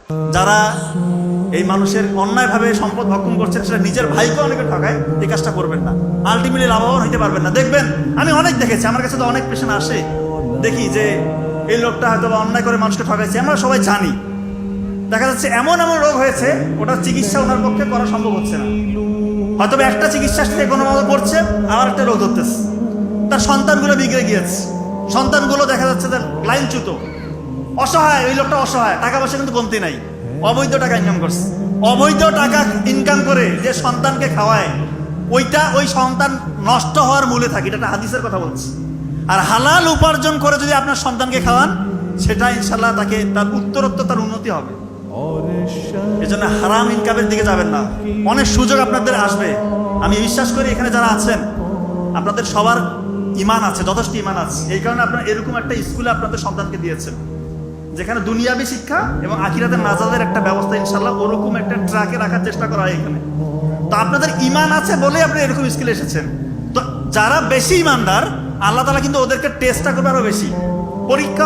যারা এই মানুষের অন্যায়ভাবে সম্পদ ভক্ষণ করছেন, সেটা নিজের ভাইকে অনেকে ঠকায়, এই কাজটা করবেন না। আলটিমেটলি লাভবান হইতে পারবেন না। দেখবেন, আমি অনেক দেখেছি, আমার কাছে তো অনেক পেশেন্ট আসে, দেখি যে এই লোকটা হয়তো অন্যায় করে মানুষকে ঠকাইছে। আমরা সবাই জানি, দেখা যাচ্ছে এমন এমন রোগ হয়েছে, ওটার চিকিৎসা ওনার পক্ষে করা সম্ভব হচ্ছে না। হয়তো একটা চিকিৎসা থেকে কোনো মতো করছে, আবার একটা রোগ ধরতেছে, তার সন্তানগুলো বিগড়ে গিয়েছে, সন্তানগুলো দেখা যাচ্ছে তার লাইনচ্যুত, অসহায়। ওই লোকটা অসহায়, টাকা পয়সা কিন্তু কমতি নাই, অবৈধ টাকা ইনকাম করছে। অবৈধ টাকা ইনকাম করে যে সন্তানকে খাওয়ায়, ওইটা ওই সন্তান নষ্ট হওয়ার মূলে থাকে, এটা একটা হাদিসের কথা বলছে। আর হালাল উপার্জন করে যদি আপনার সন্তানকে খাওয়ান, সেটা ইনশাল্লাহ তাকে তার উত্তরোত্তর তার উন্নতি হবে। এই জন্য হারাম ইনকামের দিকে যাবেন না। অনেক সুযোগ আপনাদের আসবে। আমি বিশ্বাস করি এখানে যারা আছেন, আপনাদের সবার ইমান আছে, যথেষ্ট ইমান আছে। এই কারণে আপনারা এরকম একটা স্কুলে আপনাদের সন্তানকে দিয়েছেন, যেখানে দুনিয়াবী শিক্ষা এবং আখিরাতের নাজাতের একটা ব্যবস্থা ইনশাল্লাহ ওরকম একটা ট্রাকে রাখার চেষ্টা করা হয় এখানে। তো আপনাদের ইমান আছে বলেই আপনি এরকম স্কুলে এসেছেন। তো যারা বেশি ইমানদার, আল্লাহ তাআলা কিন্তু ওদেরকে টেস্টটা করবে আরো বেশি, পরীক্ষা